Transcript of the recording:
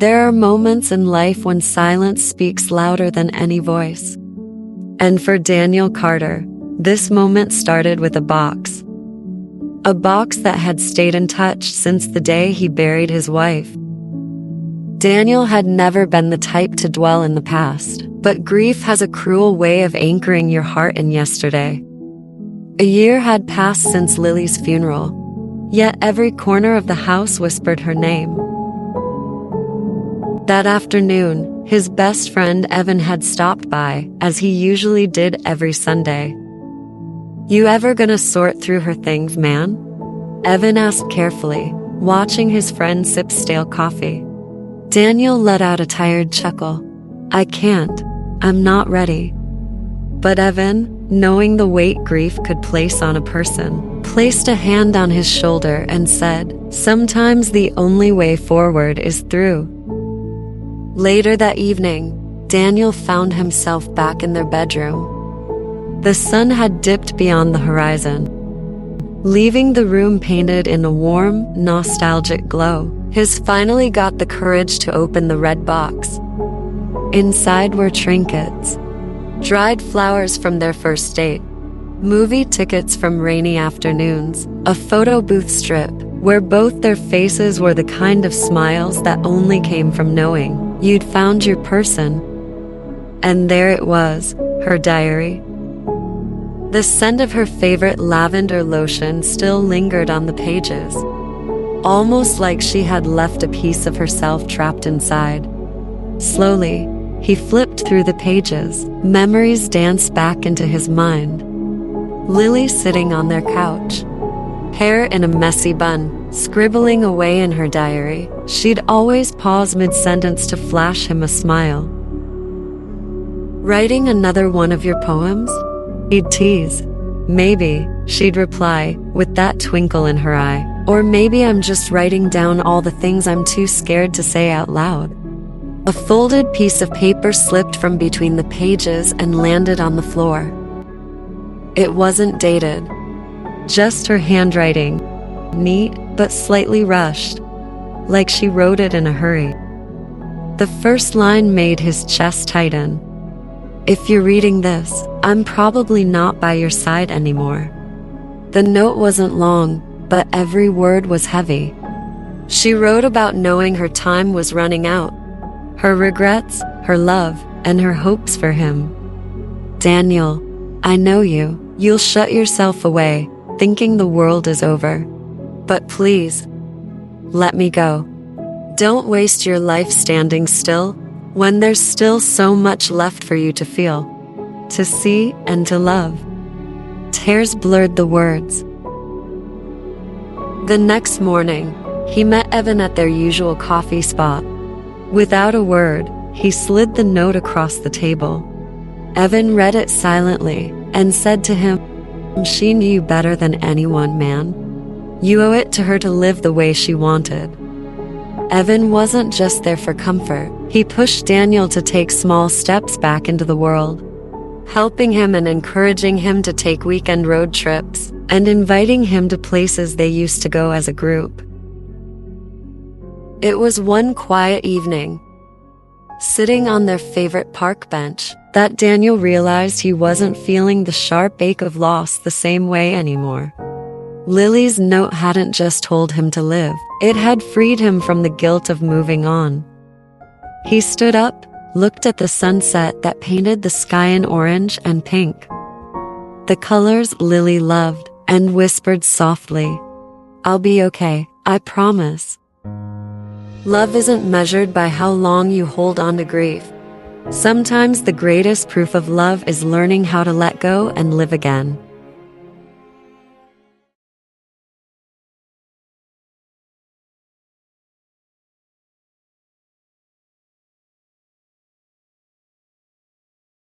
There are moments in life when silence speaks louder than any voice. And for Daniel Carter, this moment started with a box. A box that had stayed in touch since the day he buried his wife. Daniel had never been the type to dwell in the past, but grief has a cruel way of anchoring your heart in yesterday. A year had passed since Lily's funeral, yet every corner of the house whispered her name. That afternoon, his best friend Evan had stopped by, as he usually did every Sunday. "You ever gonna sort through her things, man?" Evan asked carefully, watching his friend sip stale coffee. Daniel let out a tired chuckle. "I can't. I'm not ready." But Evan, knowing the weight grief could place on a person, placed a hand on his shoulder and said, "Sometimes the only way forward is through." Later that evening, Daniel found himself back in their bedroom. The sun had dipped beyond the horizon, leaving the room painted in a warm, nostalgic glow. He's finally got the courage to open the red box. Inside were trinkets, dried flowers from their first date, movie tickets from rainy afternoons, a photo booth strip where both their faces were the kind of smiles that only came from knowing you'd found your person. And there it was, her diary. The scent of her favorite lavender lotion still lingered on the pages, almost like she had left a piece of herself trapped inside. Slowly, he flipped through the pages. Memories danced back into his mind. Lily sitting on their couch, hair in a messy bun, scribbling away in her diary. She'd always pause mid-sentence to flash him a smile. "Writing another one of your poems?" He'd tease. "Maybe," she'd reply, with that twinkle in her eye. "Or maybe I'm just writing down all the things I'm too scared to say out loud." A folded piece of paper slipped from between the pages and landed on the floor. It wasn't dated, just her handwriting, neat but slightly rushed, like she wrote it in a hurry. The first line made his chest tighten. "If you're reading this, I'm probably not by your side anymore." The note wasn't long, but every word was heavy. She wrote about knowing her time was running out, her regrets, her love, and her hopes for him. "Daniel, I know you. You'll shut yourself away, thinking the world is over. But please, let me go. Don't waste your life standing still when there's still so much left for you to feel, to see, and to love." Tears blurred the words. The next morning, he met Evan at their usual coffee spot. Without a word, he slid the note across the table. Evan read it silently and said to him, "She knew you better than anyone, man. You owe it to her to live the way she wanted." Evan wasn't just there for comfort. He pushed Daniel to take small steps back into the world, helping him and encouraging him to take weekend road trips, and inviting him to places they used to go as a group. It was one quiet evening, sitting on their favorite park bench, that Daniel realized he wasn't feeling the sharp ache of loss the same way anymore. Lily's note hadn't just told him to live, it had freed him from the guilt of moving on. He stood up, looked at the sunset that painted the sky in orange and pink, the colors Lily loved, and whispered softly, "I'll be okay, I promise." Love isn't measured by how long you hold on to grief. Sometimes the greatest proof of love is learning how to let go and live again.